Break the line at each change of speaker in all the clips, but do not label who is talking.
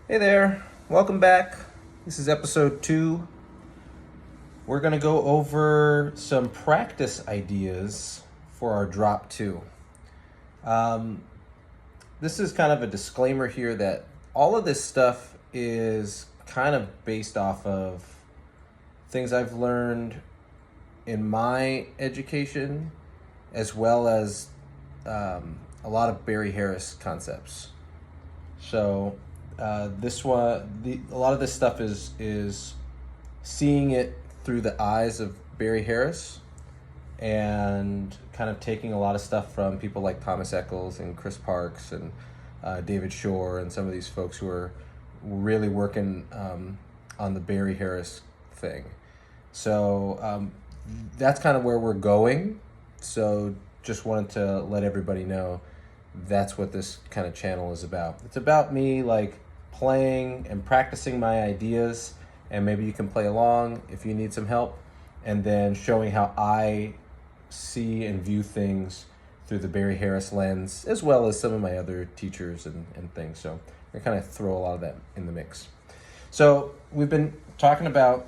Hey there, welcome back. This is episode 2. We're going to go over some practice ideas for our drop 2. This is kind of a disclaimer here that all of this stuff is kind of based off of things I've learned in my education, as well as a lot of Barry Harris concepts. So this one, a lot of this stuff is seeing it through the eyes of Barry Harris, and kind of taking a lot of stuff from people like Thomas Eccles and Chris Parks and David Shore and some of these folks who are really working on the Barry Harris thing. So that's kind of where we're going. So just wanted to let everybody know that's what this kind of channel is about. It's about me like playing and practicing my ideas, and maybe you can play along if you need some help, and then showing how I see and view things through the Barry Harris lens, as well as some of my other teachers and things. So I kind of throw a lot of that in the mix. So we've been talking about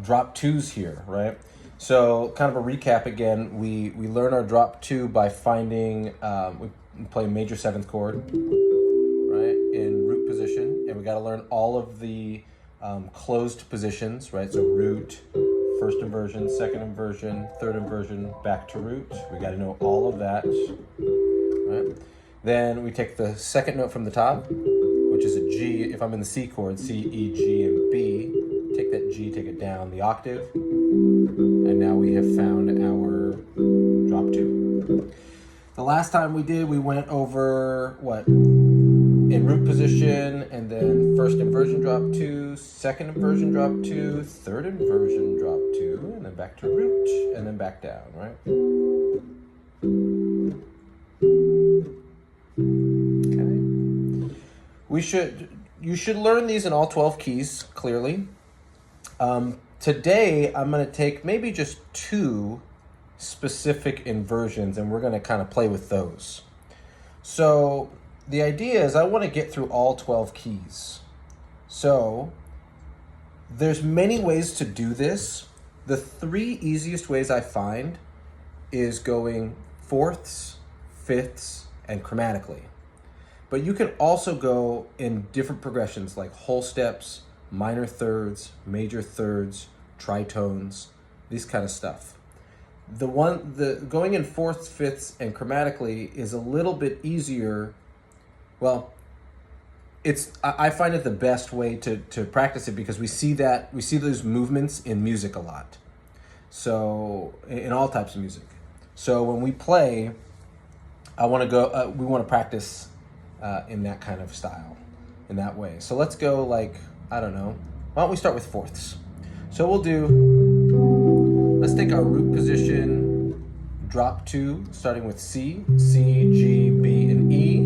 drop 2s here, right? So kind of a recap again, we learn our drop 2 by finding, we play major 7th chord, right, in root position, and we got to learn all of the closed positions, right? So root, first inversion, second inversion, third inversion, back to root. We got to know all of that, right? Then we take the second note from the top, which is a G. If I'm in the C chord, C, E, G, and B, take that G, take it down the octave, and now we have found our drop 2. The last time we went over what? In root position, and then first inversion drop 2, second inversion drop 2, third inversion drop 2, and then back to root, and then back down, right? Okay. You should learn these in all 12 keys, clearly. Today, I'm going to take maybe just 2 specific inversions, and we're going to kind of play with those. So the idea is I want to get through all 12 keys. So there's many ways to do this. The 3 easiest ways I find is going fourths, fifths, and chromatically. But you can also go in different progressions like whole steps, minor thirds, major thirds, tritones, these kind of stuff. The going in fourths, fifths, and chromatically is a little bit easier. Well, I find it the best way to practice it, because we see those movements in music a lot. So in all types of music. So when we play, we want to practice in that kind of style, in that way. So let's go like, I don't know. Why don't we start with fourths? So let's take our root position, drop 2, starting with C, G, B, and E.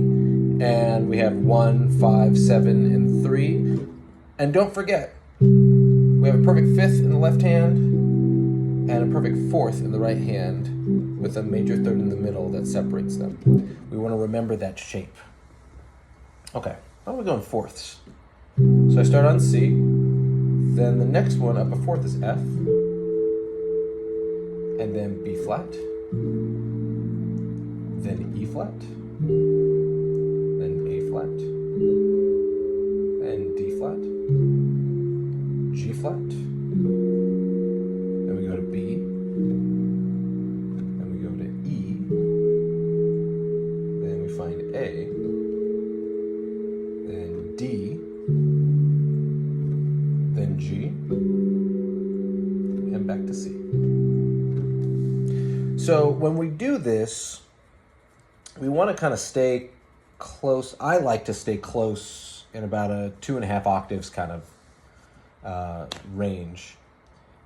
And we have 1, 5, 7, and 3. And don't forget, we have a perfect 5th in the left hand and a perfect 4th in the right hand, with a major 3rd in the middle that separates them. We want to remember that shape. Okay, now we're going fourths. So I start on C, then the next one up a 4th is F, and then B flat, then E flat, then A flat, then D flat, G flat, then we go to B, then we go to E, then we find A, then D, then G, and back to C. So when we do this, we want to kind of stay close. I like to stay close in about a 2.5 octaves kind of range.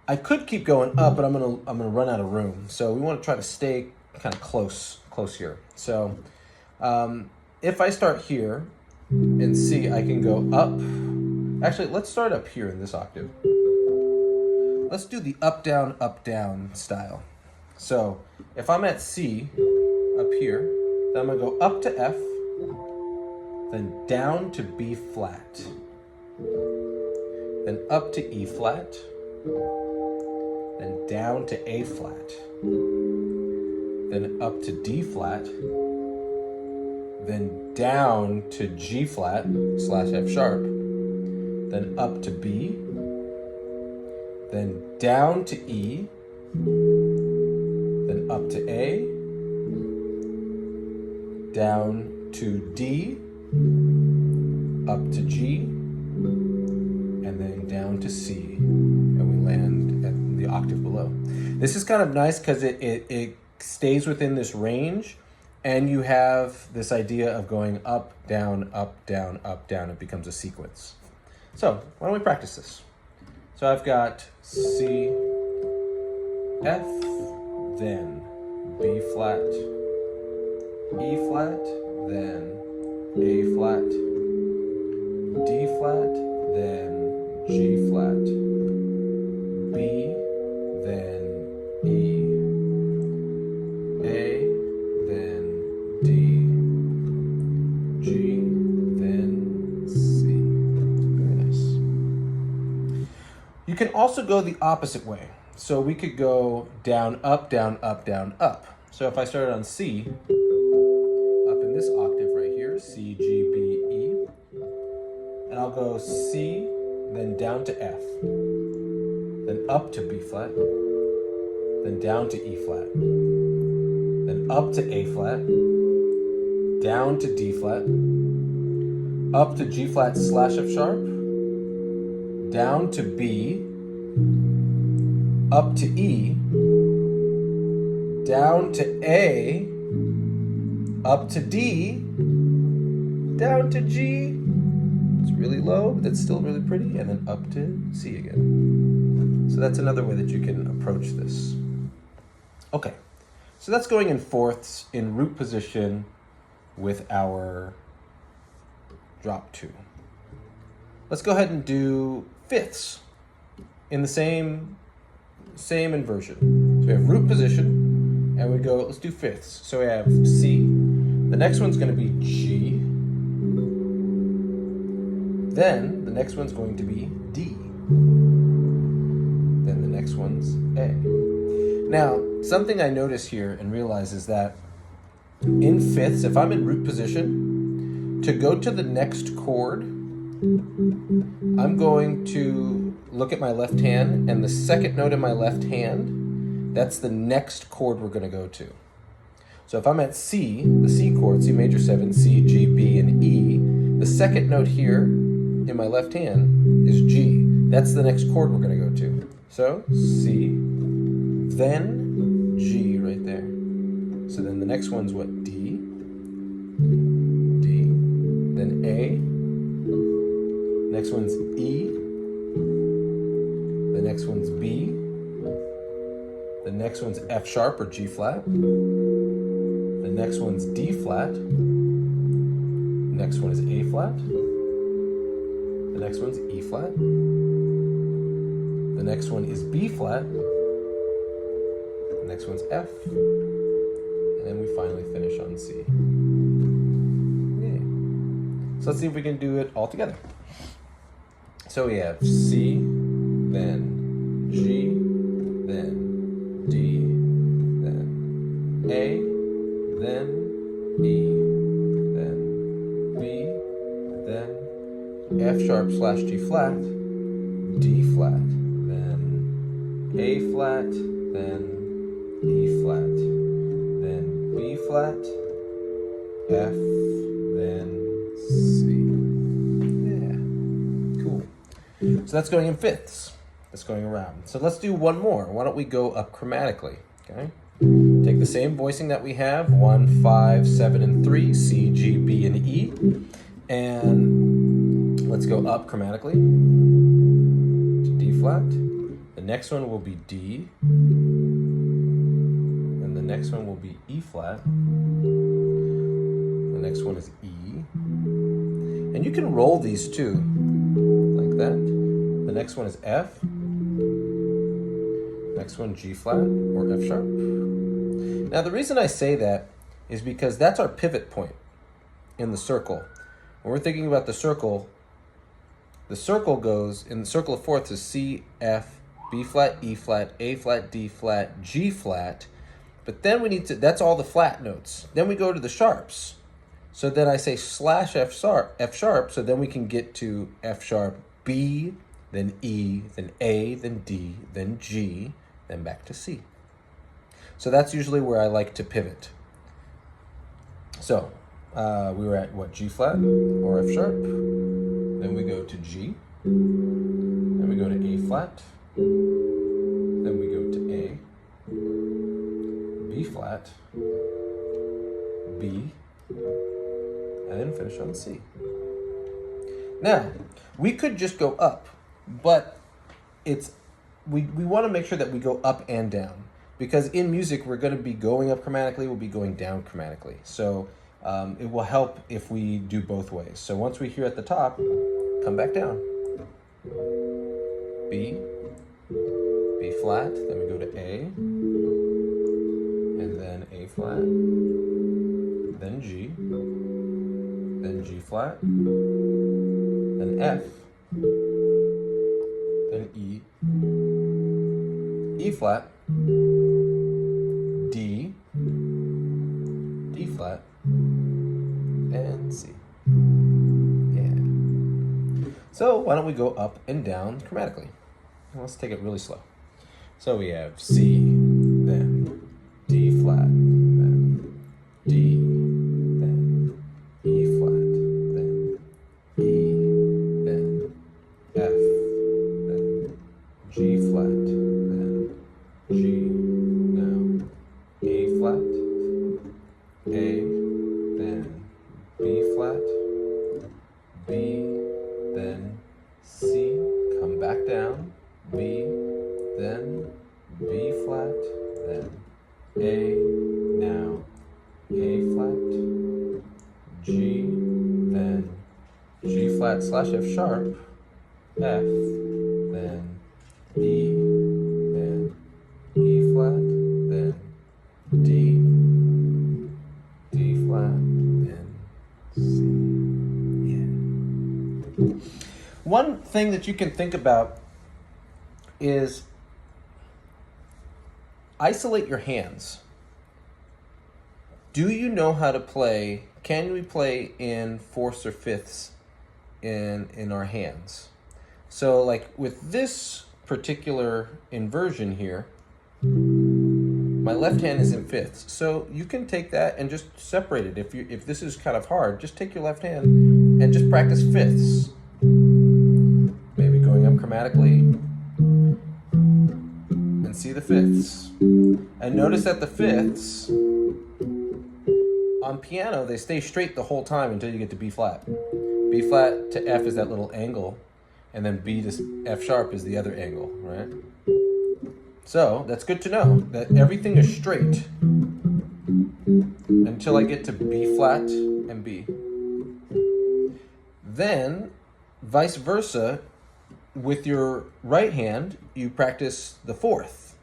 I could keep going up, but I'm gonna run out of room. So we want to try to stay kind of close here. So if I start here and C, I can go up. Actually, let's start up here in this octave. Let's do the up, down style. So if I'm at C up here, then I'm gonna go up to F, then down to B flat, then up to E flat, then down to A flat, then up to D flat, then down to G flat slash F sharp, then up to B, then down to E, then up to A, down to D, up to G, and then down to C, and we land at the octave below. This is kind of nice because it stays within this range, and you have this idea of going up, down, up, down, up, down. It becomes a sequence. So why don't we practice this? So I've got C, F, then B flat, E flat, then A flat, D flat, then G flat, B, then E, A, then D, G, then C. Very nice. You can also go the opposite way. So we could go down, up, down, up, down, up. So if I started on C, up in this octave right here, C, G, B, E, and I'll go C, then down to F, then up to B flat, then down to E flat, then up to A flat, down to D flat, up to G flat slash F sharp, down to B, up to E, down to A, up to D, down to G. It's really low, but it's still really pretty, and then up to C again. So that's another way that you can approach this. Okay, so that's going in fourths in root position with our drop two. Let's go ahead and do fifths in the same inversion. So we have root position, and we go, let's do fifths. So we have C, the next one's gonna be G, then the next one's going to be D, then the next one's A. Now, something I notice here and realize is that in fifths, if I'm in root position, to go to the next chord, I'm going to look at my left hand, and the second note in my left hand, that's the next chord we're going to go to. So if I'm at C, the C chord, C major 7, C, G, B, and E, the second note here in my left hand is G. That's the next chord we're going to go to. So C, then G right there. So then the next one's what? D, D, then A, next one's E, the next one's B, the next one's F sharp or G flat, the next one's D flat, the next one is A flat, the next one's E flat, the next one is B flat, the next one's F, and then we finally finish on C. Yay. So let's see if we can do it all together. So we have C, then G, then D, then A, then E, then B, then F sharp slash G flat, D flat, then A flat, then E flat, then B flat, F, then C. Yeah, cool. So that's going in fifths. That's going around. So let's do one more. Why don't we go up chromatically, okay? Take the same voicing that we have, 1, 5, 7, and 3, C, G, B, and E, and let's go up chromatically to D flat. The next one will be D, and the next one will be E flat. The next one is E, and you can roll these too, like that. The next one is F. Next one, G flat or F sharp. Now the reason I say that is because that's our pivot point in the circle. when we're thinking about the circle goes, in the circle of fourths is C, F, B flat, E flat, A flat, D flat, G flat. But then we need to, that's all the flat notes. Then we go to the sharps. So then I say slash F sharp, so then we can get to F sharp, B, then E, then A, then D, then G, then back to C. So that's usually where I like to pivot. So we were at what, G flat or F sharp, then we go to G, then we go to A flat, then we go to A, B flat, B, and then finish on C. Now, we could just go up, but we want to make sure that we go up and down, because in music we're going to be going up chromatically, we'll be going down chromatically. So it will help if we do both ways. So once we hear at the top, come back down. B, B flat, then we go to A, and then A flat, then G, then G flat, then F, then E, E flat, D, D flat, and C. Yeah. So why don't we go up and down chromatically? Let's take it really slow. So we have C, then D flat, then D, then E flat, then E, then F, then G flat, then G, now A flat, A, then B flat, B, then C, come back down, B, then B flat, then A, now A flat, G, then G flat slash F sharp, F, then E, then E flat, then D, D flat, then C. Yeah. One thing that you can think about is isolate your hands. Do you know how to play? Can we play in fourths or fifths in our hands? So like with this particular inversion here, my left hand is in fifths. So you can take that and just separate it. If this is kind of hard, just take your left hand and just practice fifths. Maybe going up chromatically and see the fifths. And notice that the fifths on piano, they stay straight the whole time until you get to B flat. B flat to F is that little angle, and then B to F sharp is the other angle, right? So that's good to know, that everything is straight until I get to B flat and B. Then, vice versa, with your right hand, you practice the fourth,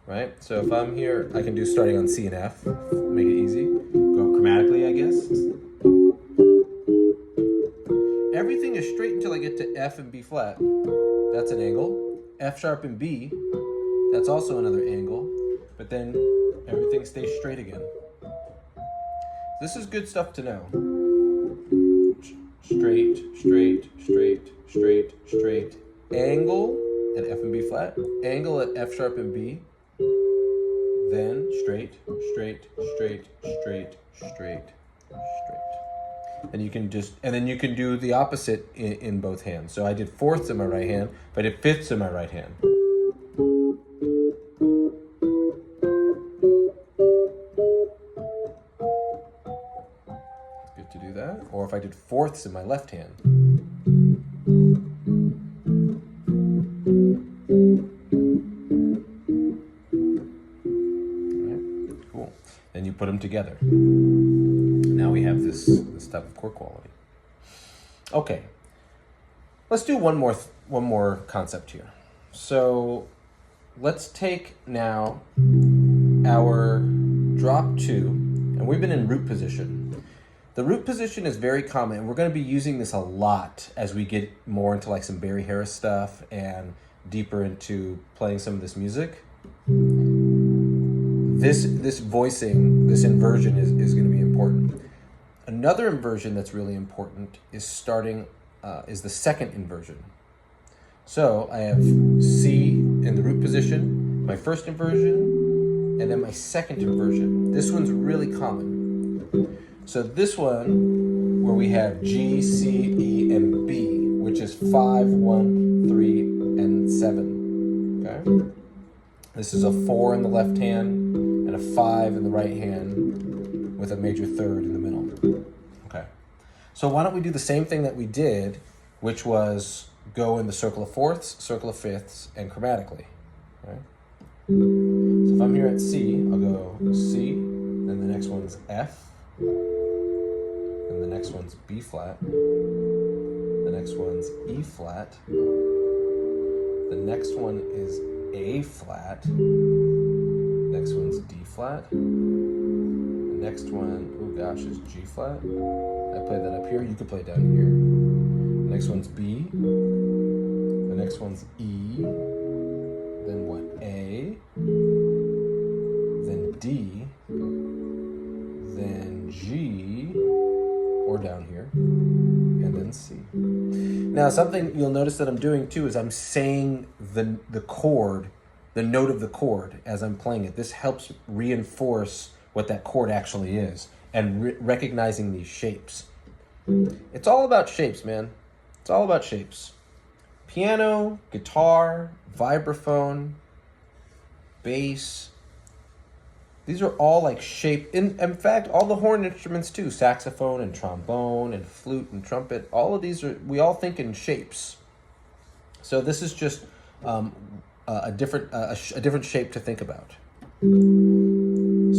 right? So if I'm here, I can do starting on C and F, make it easy. Go chromatically, I guess. Everything is straight until I get to F and B flat. That's an angle. F sharp and B, that's also another angle. But then everything stays straight again. This is good stuff to know. Straight, straight, straight, straight, straight. Angle at F and B flat. Angle at F sharp and B. Then straight, straight, straight, straight, straight, straight. And you can then you can do the opposite in both hands. So I did fourths in my right hand, but I did fifths in my right hand. It's good to do that. Or if I did fourths in my left hand. Cool. Then you put them together. Now we have this type of chord quality. Okay, let's do one more concept here. So let's take now our drop two, and we've been in root position. The root position is very common, and we're going to be using this a lot as we get more into like some Barry Harris stuff and deeper into playing some of this music. This voicing, this inversion is going to be important. Another inversion that's really important is is the second inversion. So I have C in the root position, my first inversion, and then my second inversion. This one's really common. So this one, where we have G, C, E, and B, which is 5, 1, 3, and 7. Okay? This is a 4 in the left hand and a 5 in the right hand with a major third in the middle. Okay. So why don't we do the same thing that we did, which was go in the circle of fourths, circle of fifths, and chromatically. Okay? So if I'm here at C, I'll go C, then the next one's F, then the next one's B flat, the next one's E flat, the next one is A flat, next one's D flat, the next one, oh gosh, is G flat. I played that up here, you could play it down here. The next one's B, the next one's E, then what, A, then D, then G, or down here, and then C. Now, something you'll notice that I'm doing too is I'm saying the chord, the note of the chord as I'm playing it. This helps reinforce what that chord actually is and recognizing these shapes. It's all about shapes, man. It's all about shapes. Piano, guitar, vibraphone, bass. These are all like shape. In fact, all the horn instruments too, saxophone and trombone and flute and trumpet, all of these we all think in shapes. So this is just a different shape to think about.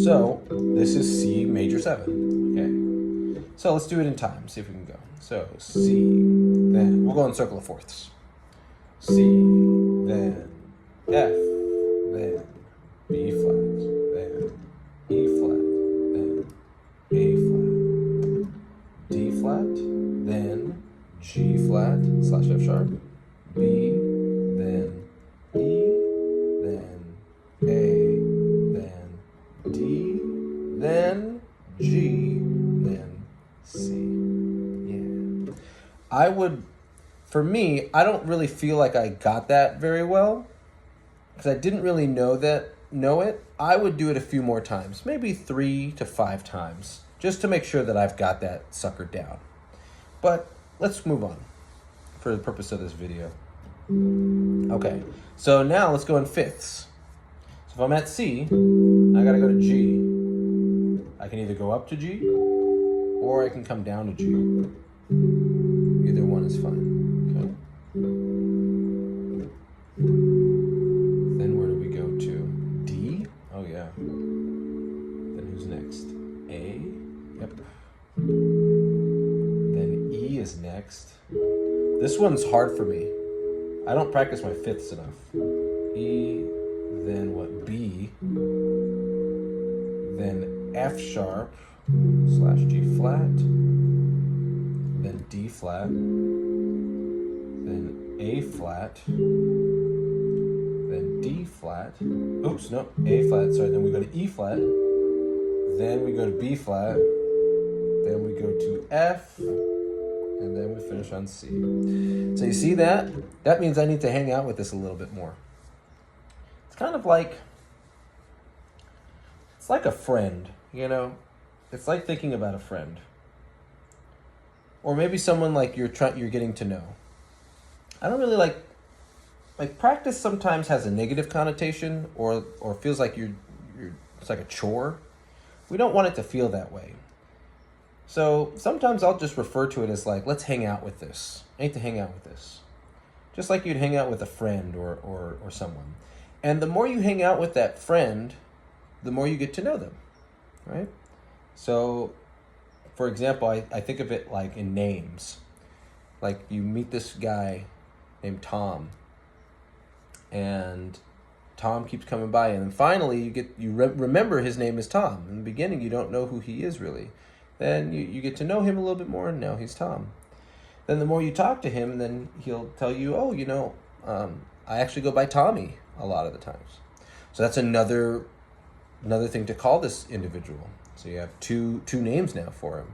So this is C major 7. Okay. So let's do it in time. See if we can go. So C, then we'll go in circle of fourths. C, then F, then B flat, then E flat, then A flat, D flat, then G flat slash F sharp, B, then E, then A, then D, then G, then C. For me, I don't really feel like I got that very well because I didn't really know it. I would do it a few more times, maybe 3 to 5 times, just to make sure that I've got that sucker down. But let's move on for the purpose of this video. Okay, so now let's go in fifths. So if I'm at C, I gotta go to G. I can either go up to G or I can come down to G. Either one is fine. Okay. Then where do we go to? D? Oh yeah. Then who's next? A? Yep. Then E is next. This one's hard for me. I don't practice my fifths enough. E, then what? B, then F sharp slash G flat, then D flat, then A flat, then D flat, oops, no, A flat, sorry, then we go to E flat, then we go to B flat, then we go to F, and then we finish on C. So you see that? That means I need to hang out with this a little bit more. It's kind of like, it's like a friend, you know? It's like thinking about a friend. Or maybe someone like you're getting to know. I don't really like practice sometimes has a negative connotation or feels like it's like a chore. We don't want it to feel that way. So sometimes I'll just refer to it as like, let's hang out with this. I need to hang out with this. Just like you'd hang out with a friend or someone. And the more you hang out with that friend, the more you get to know them, right? So, for example, I think of it like in names. Like you meet this guy named Tom, and Tom keeps coming by, and then finally you remember his name is Tom. In the beginning, you don't know who he is really. Then you get to know him a little bit more, and now he's Tom. Then the more you talk to him, then he'll tell you, oh, I actually go by Tommy a lot of the times. So that's another thing to call this individual. So you have two names now for him.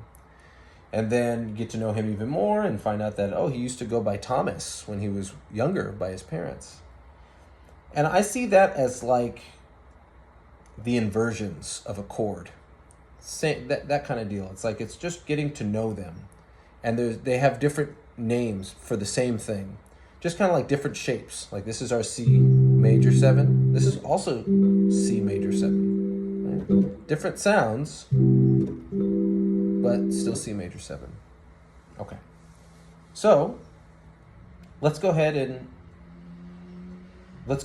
And then get to know him even more and find out that, oh, he used to go by Thomas when he was younger by his parents. And I see that as like the inversions of a chord. That kind of deal. It's like it's just getting to know them. And they have different names for the same thing. Just kind of like different shapes. Like this is our C major 7. This is also C major 7. Right? Different sounds, but still C major 7. Okay. So let's go ahead and go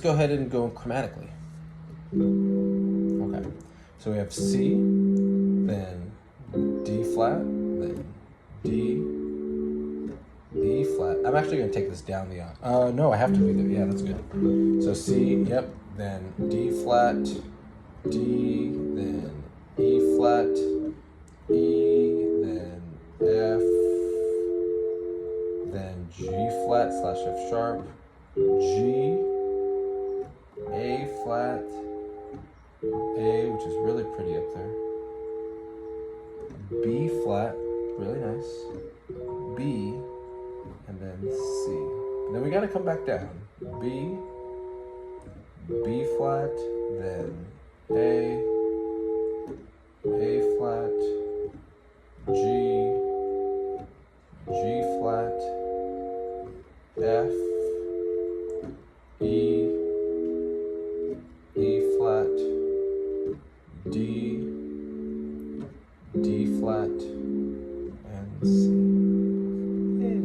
chromatically. Okay. So we have C, then D flat, then D, E flat. I'm actually going to take this down the no, I have to do that. Yeah, that's good. So C, yep, then D flat, D, then E flat, E, then F, then G flat slash F sharp, G, A flat, A, which is really pretty up there, B flat, really nice, B, and then C. And then we got to come back down. B, B flat, then A flat, G, G flat, F, E, E flat, D, D flat, and C. Yay.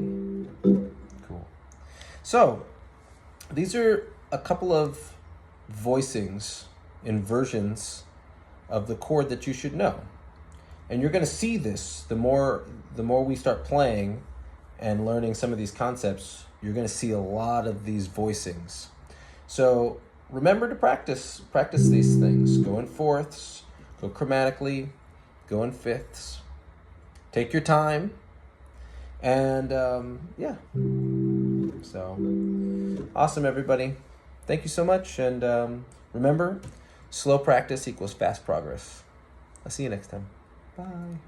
Cool. So, these are a couple of voicings, inversions of the chord that you should know. And you're going to see this the more we start playing and learning some of these concepts, you're going to see a lot of these voicings. So remember to practice these things. Go in fourths, go chromatically, go in fifths. Take your time. And yeah. So awesome, everybody. Thank you so much. And remember, slow practice equals fast progress. I'll see you next time. Bye.